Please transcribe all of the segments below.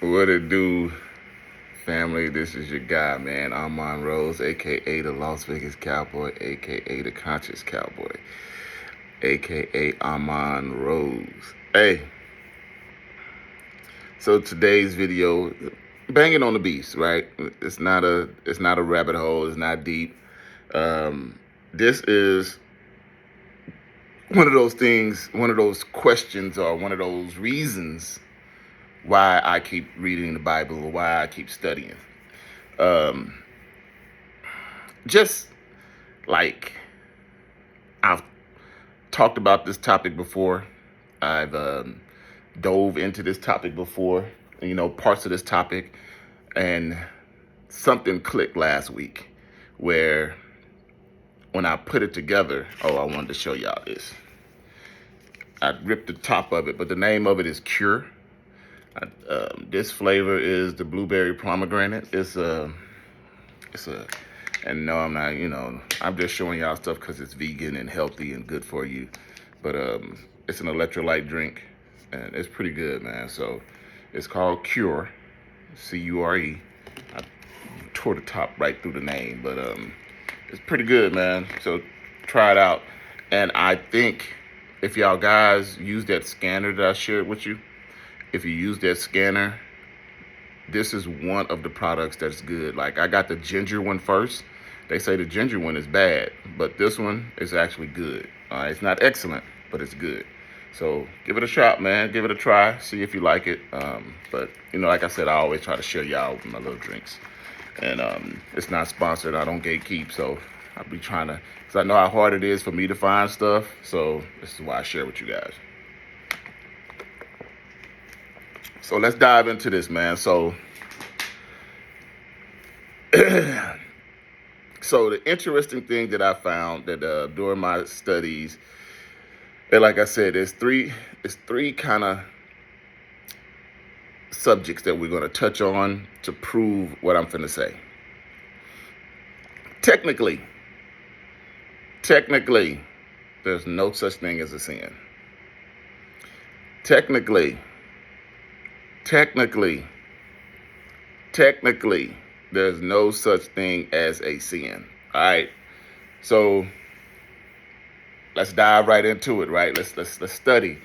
What it do, family? This is your guy, man, Armand Rose, aka the Las Vegas Cowboy, aka the Conscious Cowboy, aka Armand Rose. Hey, so today's video, banging on the beast, right? It's not a rabbit hole. It's not deep. This is one of those things, one of those questions, or one of those reasons why I keep reading the Bible or why I keep studying. Just like I've talked about this topic before, I've dove into this topic before, parts of this topic, and something clicked last week where when I put it together, I wanted to show y'all this. I ripped the top of it, but the name of it is Cure. This flavor is the blueberry pomegranate. And no, I'm not, I'm just showing y'all stuff because it's vegan and healthy and good for you. But it's an electrolyte drink, and it's pretty good, man. So it's called Cure, C-U-R-E. I tore the top right through the name, but it's pretty good, man. So try it out. And I think if y'all guys use that scanner that I shared with you, if you use that scanner, this is one of the products that's good. Like, I got the ginger one first. They say the ginger one is bad, but this one is actually good. It's not excellent, but it's good. So give it a shot, man. Give it a try. See if you like it. But, like I said, I always try to share y'all my little drinks. And it's not sponsored. I don't gatekeep, so I'll be trying to, because I know how hard it is for me to find stuff. So this is why I share with you guys. So let's dive into this, man. So the interesting thing that I found that during my studies, and like I said, it's three kind of subjects that we're going to touch on to prove what I'm finna say. Technically, there's no such thing as a sin. Technically, there's no such thing as a sin. All right. So let's dive right into it, right? Let's study.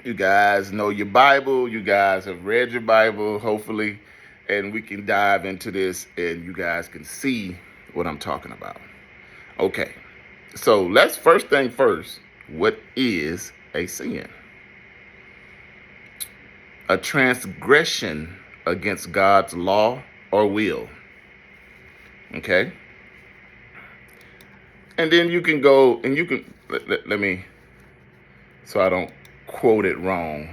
You guys know your Bible. You guys have read your Bible, hopefully, and we can dive into this and you guys can see what I'm talking about. Okay. So let's first thing first, what is a sin? A transgression against God's law or will. Okay? And then you can go and you can, let me, so I don't quote it wrong.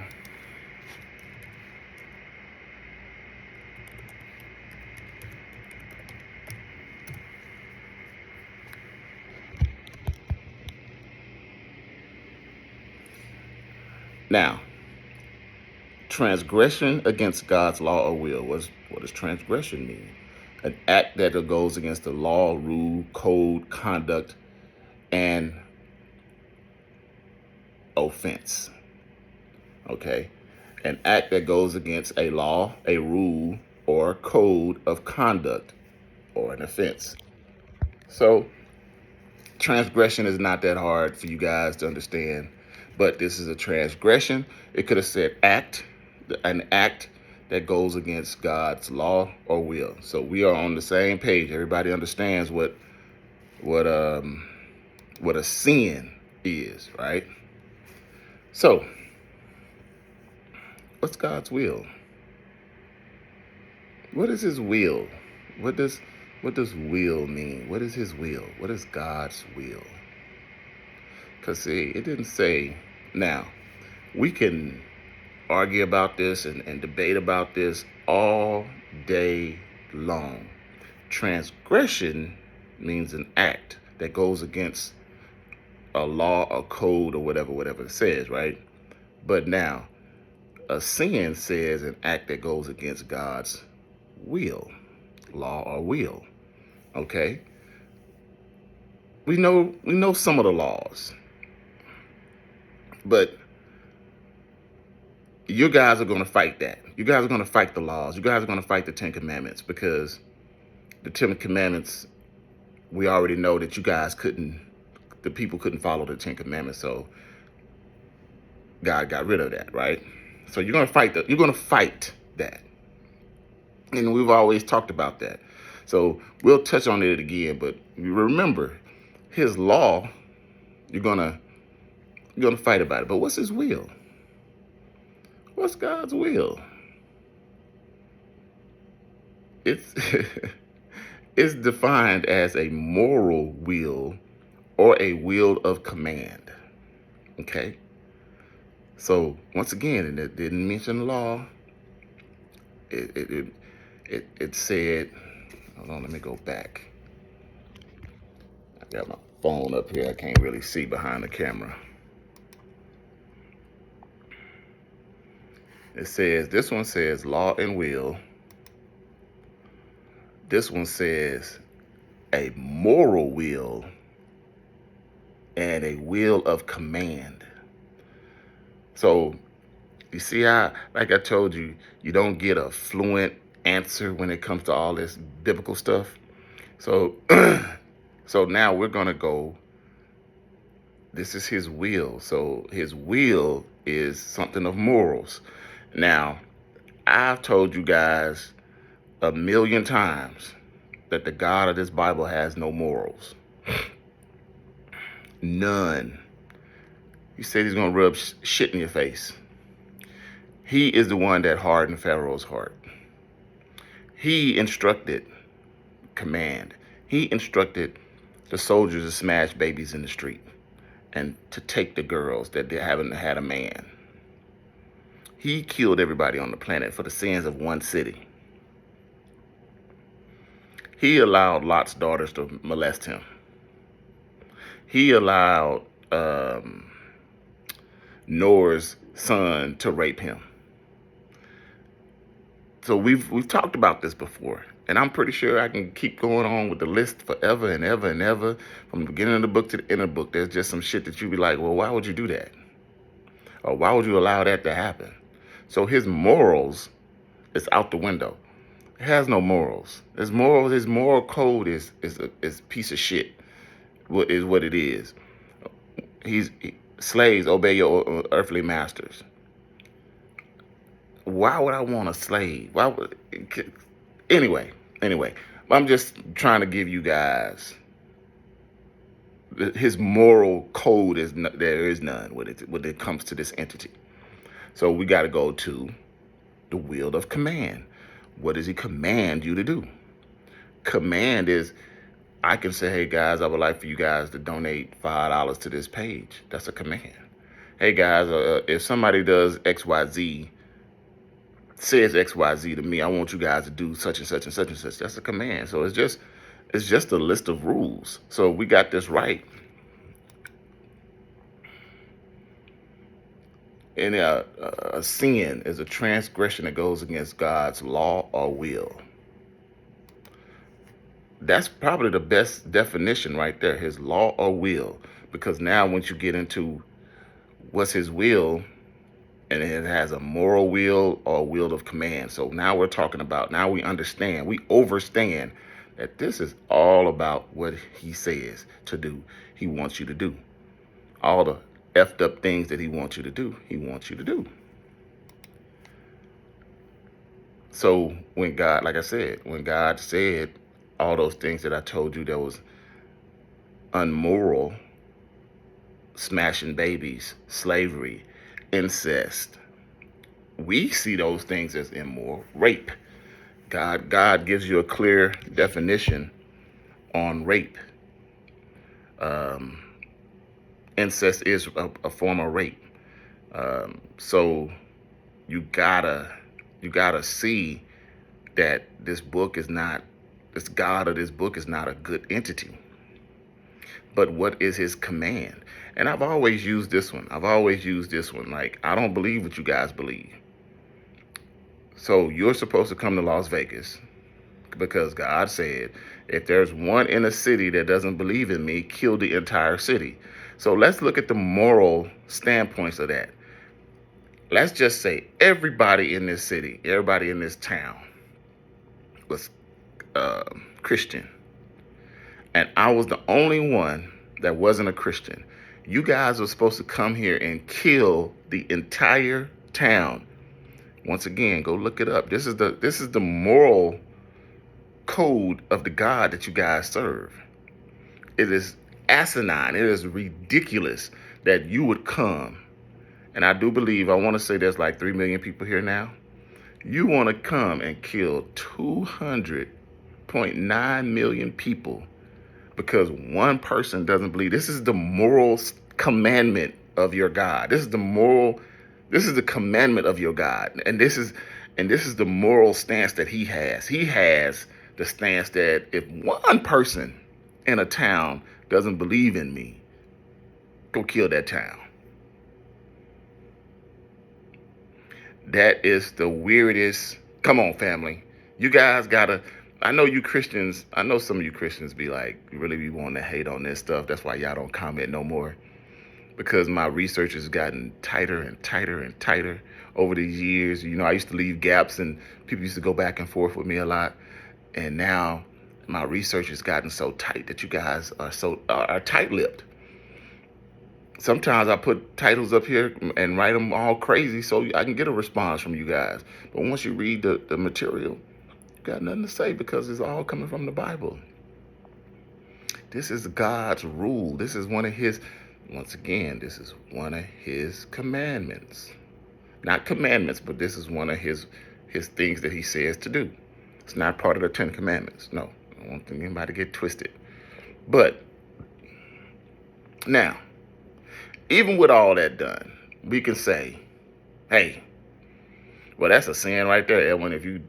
Now, transgression against God's law or will. What does transgression mean? An act that goes against the law, rule, code, conduct, and offense. Okay? An act that goes against a law, a rule, or code of conduct, or an offense. So, transgression is not that hard for you guys to understand, but this is a transgression. It could have said an act that goes against God's law or will. So we are on the same page. Everybody understands what a sin is, right? So, what's God's will? What is his will? What does will mean? What is his will? What is God's will? Because see, it didn't say. Now, we can argue about this and debate about this all day long. Transgression means an act that goes against a law, a code, or whatever it says, right? But now, a sin says an act that goes against God's will, law or will. Okay? We know some of the laws, but You guys are going to fight that. You guys are going to fight the laws. You guys are going to fight the Ten Commandments, because the Ten Commandments, we already know that you guys the people couldn't follow the Ten Commandments, so God got rid of that, right? So you're going to fight that. And we've always talked about that. So we'll touch on it again, but remember, his law, you're gonna fight about it. But what's his will? What's God's will? It's it's defined as a moral will or a will of command. Okay? So once again, it didn't mention law. It said, hold on, let me go back. I got my phone up here. I can't really see behind the camera. It says, this one says law and will. This one says a moral will and a will of command. So you see how, like I told you, you don't get a fluent answer when it comes to all this biblical stuff. So, so now we're going to go, this is his will. So his will is something of morals. Now, I've told you guys a million times that the God of this Bible has no morals. None. He said he's going to rub shit in your face. He is the one that hardened Pharaoh's heart. He instructed command. He instructed the soldiers to smash babies in the street and to take the girls that they haven't had a man. He killed everybody on the planet for the sins of one city. He allowed Lot's daughters to molest him. He allowed Noah's son to rape him. So we've talked about this before, and I'm pretty sure I can keep going on with the list forever and ever and ever, from the beginning of the book to the end of the book. There's just some shit that you'd be like, well, why would you do that? Or why would you allow that to happen? So his morals is out the window. It has no morals. His moral code is a piece of shit. What it is. Slaves, obey your earthly masters. Why would I want a slave? Anyway, I'm just trying to give you guys his moral code there is none when it comes to this entity. So we got to go to the will of command. What does he command you to do? Command is, I can say, hey guys, I would like for you guys to donate $5 to this page. That's a command. Hey guys, if somebody does XYZ, says XYZ to me, I want you guys to do such and such and such and such. That's a command. So it's just a list of rules. So we got this right. And a sin is a transgression that goes against God's law or will. That's probably the best definition right there, his law or will. Because now once you get into what's his will, and it has a moral will or a will of command. So now we're talking about, now we understand, we overstand that this is all about what he says to do, he wants you to do. All the effed up things that he wants you to do, he wants you to do. So when God, like I said, when God said all those things that I told you that was unmoral, smashing babies, slavery, incest, we see those things as immoral. Rape. God gives you a clear definition on rape. Incest is a form of rape. So you gotta see that this God of this book is not a good entity. But what is his command? And I've always used this one. Like, I don't believe what you guys believe. So you're supposed to come to Las Vegas because God said, if there's one in a city that doesn't believe in me, kill the entire city. So let's look at the moral standpoints of that. let's just say everybody in this city, everybody in this town was Christian, and I was the only one that wasn't a Christian. You guys were supposed to come here and kill the entire town. Once again, go look it up. This is the moral code of the God that you guys serve. It is asinine. It is ridiculous that you would come. And I do believe, I want to say there's like 3 million people here now. You want to come and kill 200.9 million people because one person doesn't believe. This is the moral commandment of your God. This is the commandment of your God. And this is the moral stance that he has. He has the stance that if one person in a town doesn't believe in me, go kill that town. That is the weirdest. Come on, family. You guys gotta. I know you Christians. I know some of you Christians be like, really be wanting to hate on this stuff. That's why y'all don't comment no more. Because my research has gotten tighter and tighter and tighter over these years. You know, I used to leave gaps and people used to go back and forth with me a lot. And now my research has gotten so tight that you guys are tight-lipped. Sometimes I put titles up here and write them all crazy so I can get a response from you guys. But once you read the material, you got nothing to say because it's all coming from the Bible. This is God's rule. This is one of his, once again, this is one of his commandments. Not commandments, but this is one of his things that he says to do. It's not part of the 10 Commandments. No, I don't want anybody to get twisted. But now, even with all that done, we can say, hey, well, that's a sin right there, Edwin. If you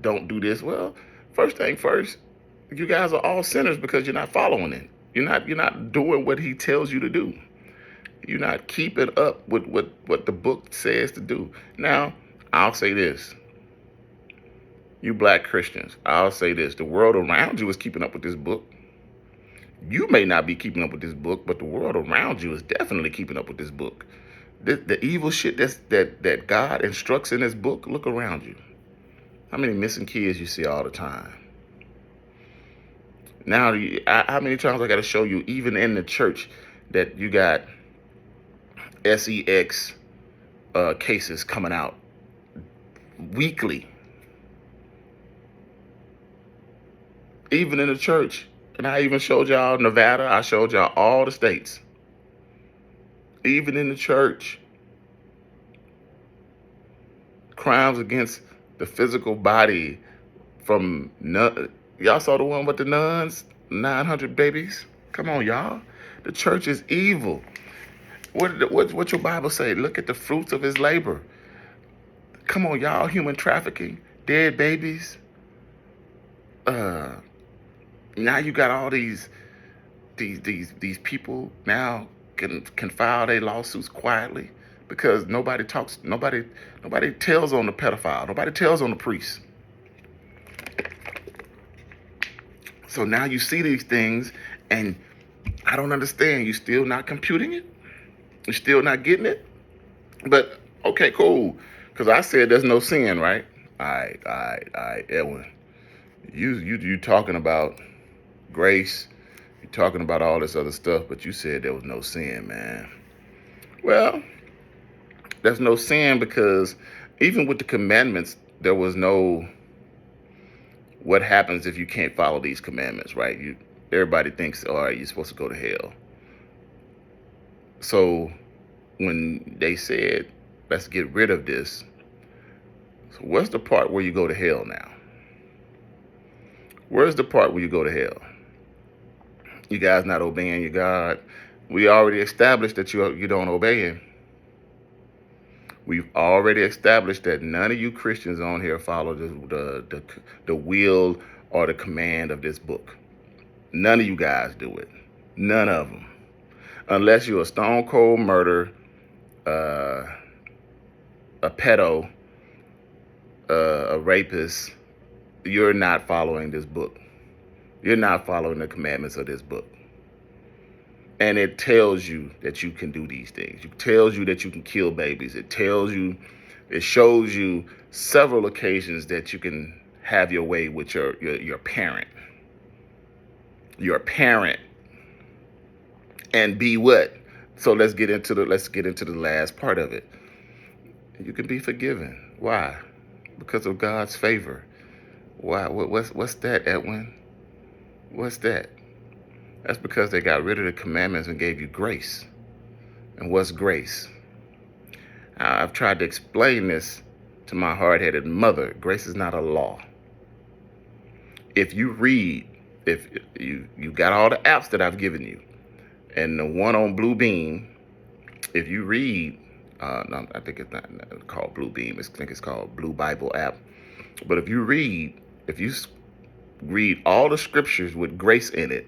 don't do this, well, first thing first, you guys are all sinners because you're not following it. You're not doing what he tells you to do. You're not keeping up with what the book says to do. Now, I'll say this. You black Christians, I'll say this. The world around you is keeping up with this book. You may not be keeping up with this book, but the world around you is definitely keeping up with this book. The evil shit that God instructs in this book, look around you. How many missing kids you see all the time? Now, how many times I got to show you, even in the church, that you got sex cases coming out weekly. Even in the church. And I even showed y'all Nevada. I showed y'all all the states. Even in the church. Crimes against the physical body from y'all saw the one with the nuns, 900 babies. Come on, y'all. The church is evil. What your Bible say? Look at the fruits of his labor. Come on, y'all. Human trafficking, dead babies. Now you got all these people now can file their lawsuits quietly because nobody tells on the pedophile. Nobody tells on the priest. So now you see these things, and I don't understand. You still not computing it? You still not getting it? But okay, cool. Because I said there's no sin, right? All right, Edwin. You talking about grace? You're talking about all this other stuff, but you said there was no sin, man. Well, there's no sin because even with the commandments, there was no what happens if you can't follow these commandments, right? Everybody thinks, all right, you're supposed to go to hell. So when they said, let's get rid of this, so what's the part where you go to hell now? Where's the part where you go to hell? You guys not obeying your God. We already established that you don't obey him. We've already established that none of you Christians on here follow the will or the command of this book. None of you guys do it. None of them. Unless you're a stone cold murderer, a pedo, a rapist, you're not following this book. You're not following the commandments of this book. And it tells you that you can do these things. It tells you that you can kill babies. It shows you several occasions that you can have your way with your parent. Your parent. And be what? So let's get into the last part of it. You can be forgiven. Why? Because of God's favor. Why? What's that, Edwin? What's that? That's because they got rid of the commandments and gave you grace. And what's grace? I've tried to explain this to my hard-headed mother. Grace is not a law. If you read, if you got all the apps that I've given you, and the one on Bluebeam, if you read, no, I think it's not called Bluebeam. I think it's called Blue Bible app. But if you read all the scriptures with grace in it,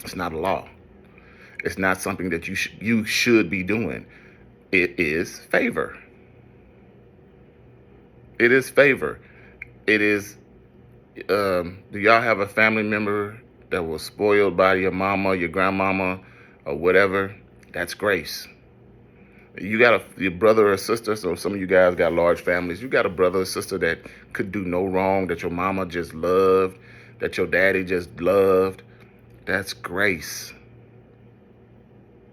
it's not a law. It's not something that you should be doing. It is favor. It is favor. It is. Do y'all have a family member that was spoiled by your mama, your grandmama, or whatever? That's grace. You got your brother or sister, so some of you guys got large families. You got a brother or sister that could do no wrong, that your mama just loved, that your daddy just loved. That's grace.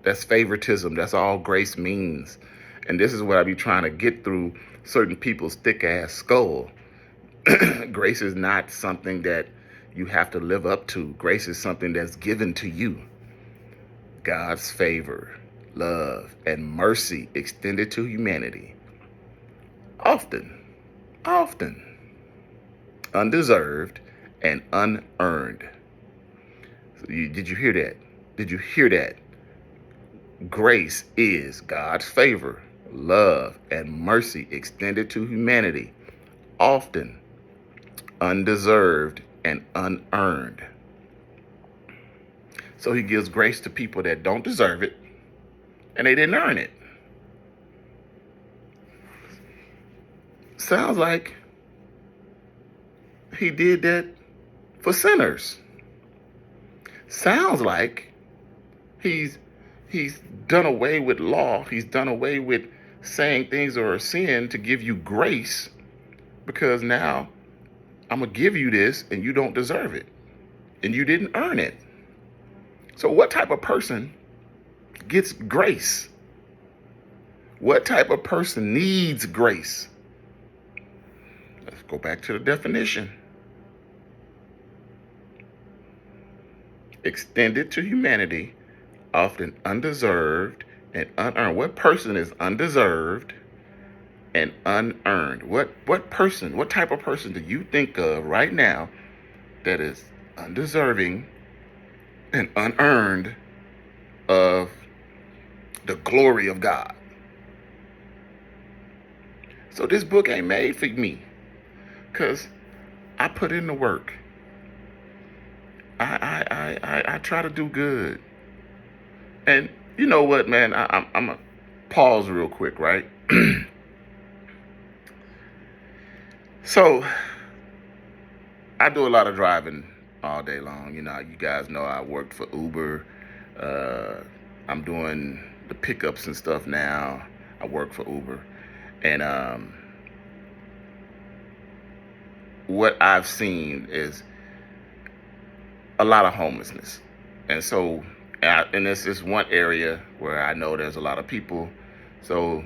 That's favoritism. That's all grace means. And this is what I be trying to get through certain people's thick-ass skull. Grace is not something that you have to live up to. Grace is something that's given to you. God's favor, love, and mercy extended to humanity. Often, undeserved and unearned. So did you hear that? Did you hear that? Grace is God's favor, love, and mercy extended to humanity. Often, undeserved and unearned. So he gives grace to people that don't deserve it, and they didn't earn it. Sounds like he did that for sinners. Sounds like he's done away with law. He's done away with saying things are a sin to give you grace, because now I'm going to give you this and you don't deserve it and you didn't earn it. So what type of person gets grace? What type of person needs grace? Let's go back to the definition. Extended to humanity, often undeserved and unearned. What person is undeserved and unearned? What person, what type of person do you think of right now that is undeserving and unearned of the glory of God? So this book ain't made for me, because I put in the work. I try to do good. And you know what, man? I'm going to pause real quick, right? So I do a lot of driving all day long. You know, you guys know I worked for Uber. I'm doing the pickups and stuff now. I work for Uber. And what I've seen is a lot of homelessness. And so, and this is one area where I know there's a lot of people. So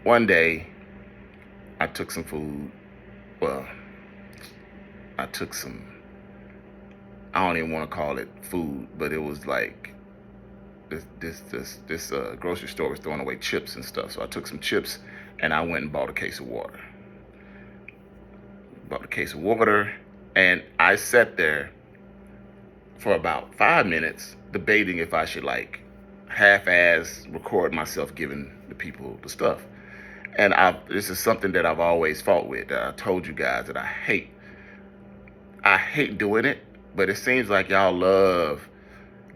one day I took some food. Well, I took some, I don't even want to call it food, but it was like this grocery store was throwing away chips and stuff. So I took some chips and I went and bought a case of water. And I sat there for about 5 minutes debating if I should like half-ass record myself giving the people the stuff. And this is something that I've always fought with. I told you guys that I hate doing it, but it seems like y'all love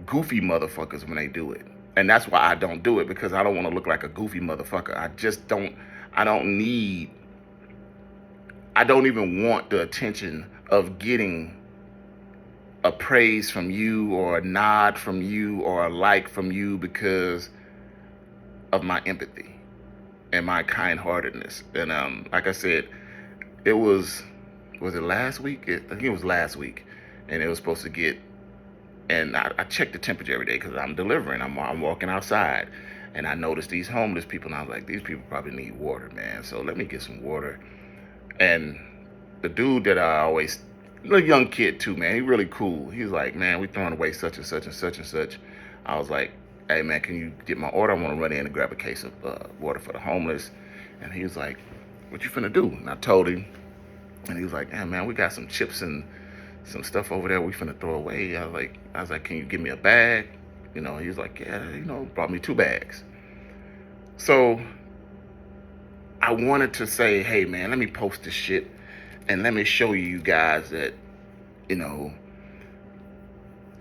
goofy motherfuckers when they do it. And that's why I don't do it, because I don't want to look like a goofy motherfucker. I don't even want the attention of getting a praise from you or a nod from you or a like from you because of my empathy and my kind-heartedness. And like I said, it was it last week? I think it was last week, and it was supposed to get. And I check the temperature every day because I'm delivering. I'm walking outside, and I noticed these homeless people, and I was like, these people probably need water, man. So let me get some water. And the dude that I always, a young kid too, man, he really cool. He was like, man, we throwing away such and such and such and such. I was like, hey man, can you get my order? I want to run in and grab a case of water for the homeless. And he was like, what you finna do? And I told him, and he was like, hey man, we got some chips and some stuff over there we finna throw away. I was like, can you give me a bag? You know, he was like, yeah, brought me 2 bags. So I wanted to say, hey man, let me post this shit and let me show you guys that, you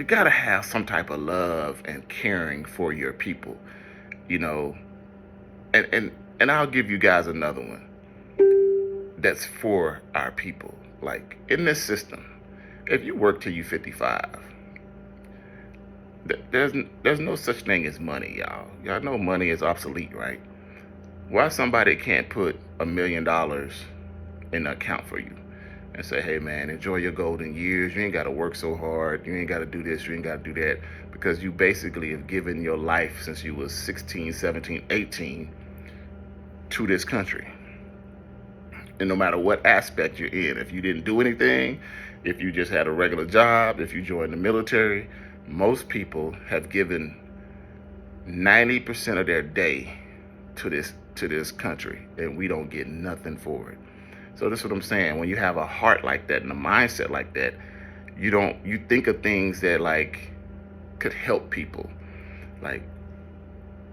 gotta have some type of love and caring for your people, and I'll give you guys another one that's for our people. Like in this system, if you work till you 55, there's no such thing as money, y'all. Y'all know money is obsolete, right? Why somebody can't put $1 million in the account for you and say, hey man, enjoy your golden years. You ain't got to work so hard. You ain't got to do this. You ain't got to do that, because you basically have given your life since you was 16, 17, 18 to this country. And no matter what aspect you're in, if you didn't do anything, if you just had a regular job, if you joined the military, most people have given 90% of their day to this country, and we don't get nothing for it. So that's what I'm saying. When you have a heart like that and a mindset like that, you think of things that like could help people. Like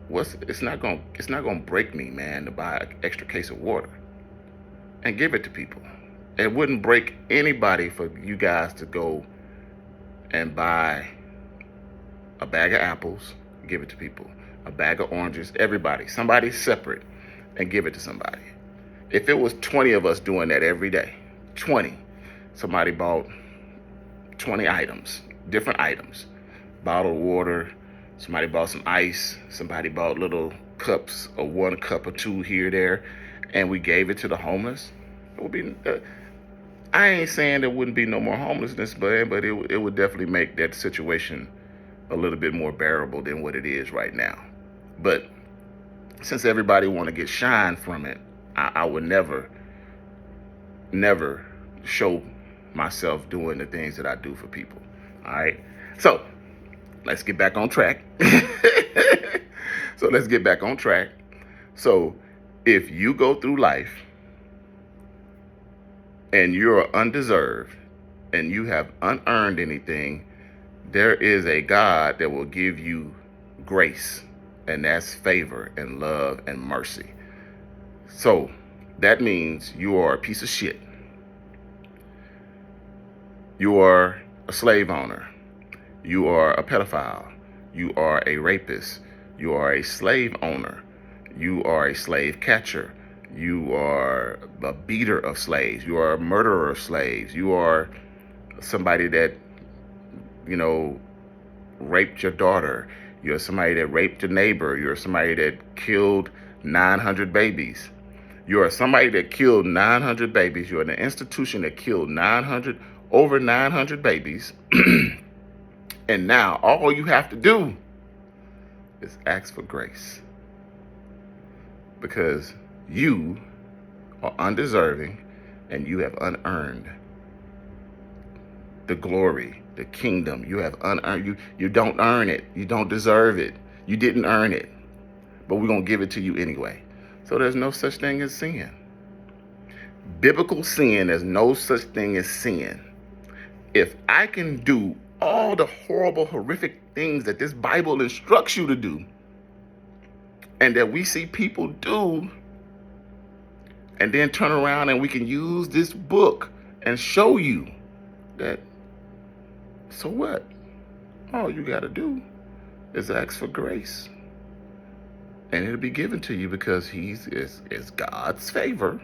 it's not gonna break me, man, to buy an extra case of water and give it to people. It wouldn't break anybody for you guys to go and buy a bag of apples, give it to people, a bag of oranges, somebody separate, and give it to somebody. If it was 20 of us doing that every day, 20, somebody bought 20 items, different items, bottled water, somebody bought some ice, somebody bought little cups, or 1 cup or 2 here, there, and we gave it to the homeless, it would be, I ain't saying there wouldn't be no more homelessness, but it would definitely make that situation a little bit more bearable than what it is right now. But since everybody want to get shine from it, I would never show myself doing the things that I do for people. All right. So let's get back on track. So if you go through life and you're undeserved and you have unearned anything, there is a God that will give you grace, and that's favor and love and mercy. So that means you are a piece of shit. You are a slave owner. You are a pedophile. You are a rapist. You are a slave owner. You are a slave catcher. You are a beater of slaves. You are a murderer of slaves. You are somebody that, raped your daughter. You're somebody that raped your neighbor. You're somebody that killed 900 babies. You are somebody that killed 900 babies. You're in an institution that killed over 900 babies. And now all you have to do is ask for grace, because you are undeserving and you have unearned the glory, the kingdom. You have unearned. You don't earn it. You don't deserve it. You didn't earn it, but we're going to give it to you anyway. So there's no such thing as sin. Biblical sin, there's no such thing as sin. If I can do all the horrible, horrific things that this Bible instructs you to do, and that we see people do, and then turn around and we can use this book and show you that, so what? All you got to do is ask for grace, and it'll be given to you, because it's God's favor,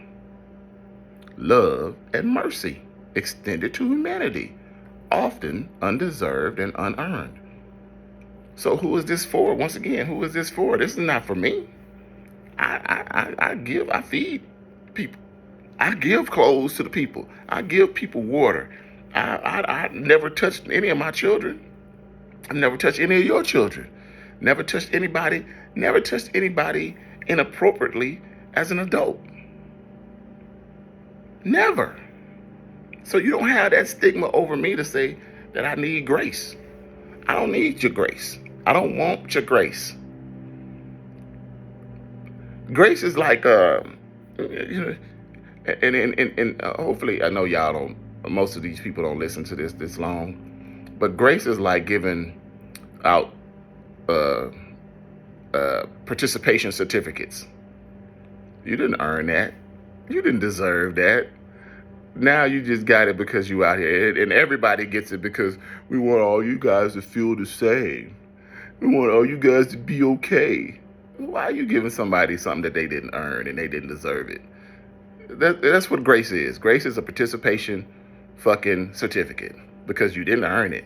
love, and mercy extended to humanity. often undeserved and unearned. So who is this for? Once again, who is this for? This is not for me. I feed people. I give clothes to the people. I give people water. I never touched any of my children. I've never touched any of your children. Never touched anybody inappropriately as an adult. Never. So you don't have that stigma over me to say that I need grace. I don't need your grace. I don't want your grace. Grace is like, you know, and hopefully, I know y'all don't, most of these people don't listen to this long, but grace is like giving out participation certificates. You didn't earn that. You didn't deserve that. Now you just got it because you out here, and everybody gets it because we want all you guys to feel the same. We want all you guys to be okay. Why are you giving somebody something that they didn't earn and they didn't deserve it? That's what grace is. Grace is a participation fucking certificate because you didn't earn it.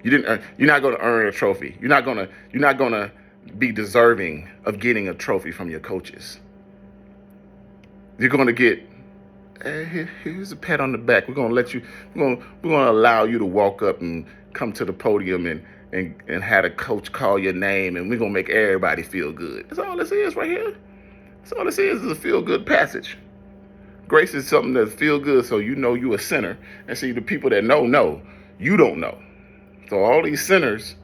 You didn't earn. You're not going to earn a trophy. You're not going to be deserving of getting a trophy from your coaches. You're going to get, hey, here's a pat on the back. We're going to let you. We're going to allow you to walk up and come to the podium and have a coach call your name, and we're going to make everybody feel good. That's all this is right here. That's all this is a feel-good passage. Grace is something that feel good so you know you a sinner. And see, the people that know, you don't know. So all these sinners,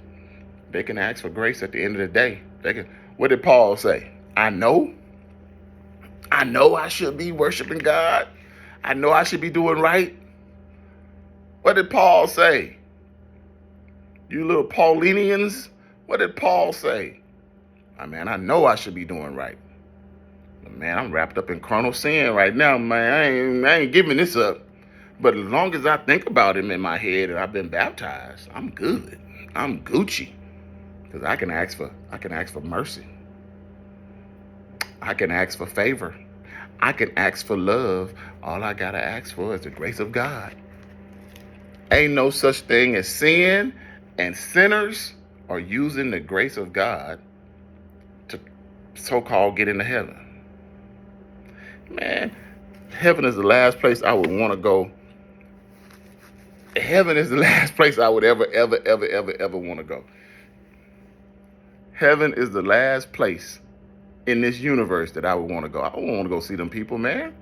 they can ask for grace at the end of the day. What did Paul say? I know I should be worshiping God. I know I should be doing right. What did Paul say? You little Paulinians, what did Paul say? I know I should be doing right. But man, I'm wrapped up in carnal sin right now, man. I ain't giving this up. But as long as I think about him in my head and I've been baptized, I'm good. I'm Gucci. Because I can ask for mercy. I can ask for favor. I can ask for love. All I gotta ask for is the grace of God. Ain't no such thing as sin, and sinners are using the grace of God to so-called get into heaven. Man, heaven is the last place I would want to go. Heaven is the last place I would ever want to go. Heaven is the last place in this universe that I would want to go. I don't want to go see them people, man.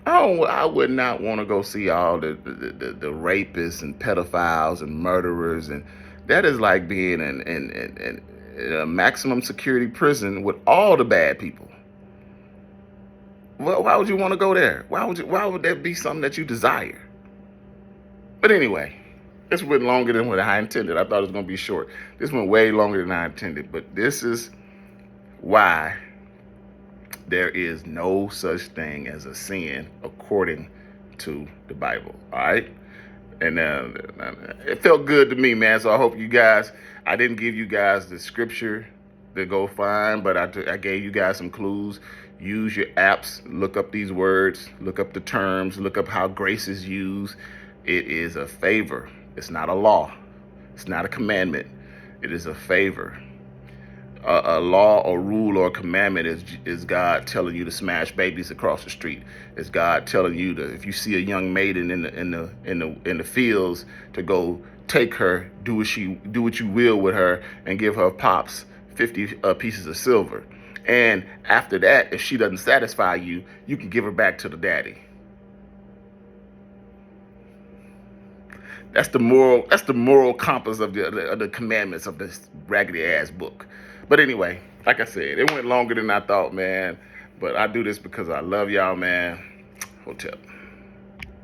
I would not want to go see all the rapists and pedophiles and murderers, and that is like being in a maximum security prison with all the bad people. Well, why would you want to go there? Why would that be something that you desire? But anyway, this went longer than what I intended. I thought it was going to be short. This went way longer than I intended. But this is why there is no such thing as a sin according to the Bible. All right? And it felt good to me, man. So I hope you guys, I didn't give you guys the scripture to go find, but I gave you guys some clues. Use your apps, look up these words, look up the terms, look up how grace is used. It is a favor. It's not a law. It's not a commandment. It is a favor. A law or rule or commandment is God telling you to smash babies across the street. It's God telling you to, if you see a young maiden in the fields, to go take her, do what you will with her, and give her pops 50 pieces of silver. And after that, if she doesn't satisfy you, you can give her back to the daddy. That's the moral compass of the commandments of this raggedy ass book. But anyway, like I said, it went longer than I thought, man. But I do this because I love y'all, man. Hotep.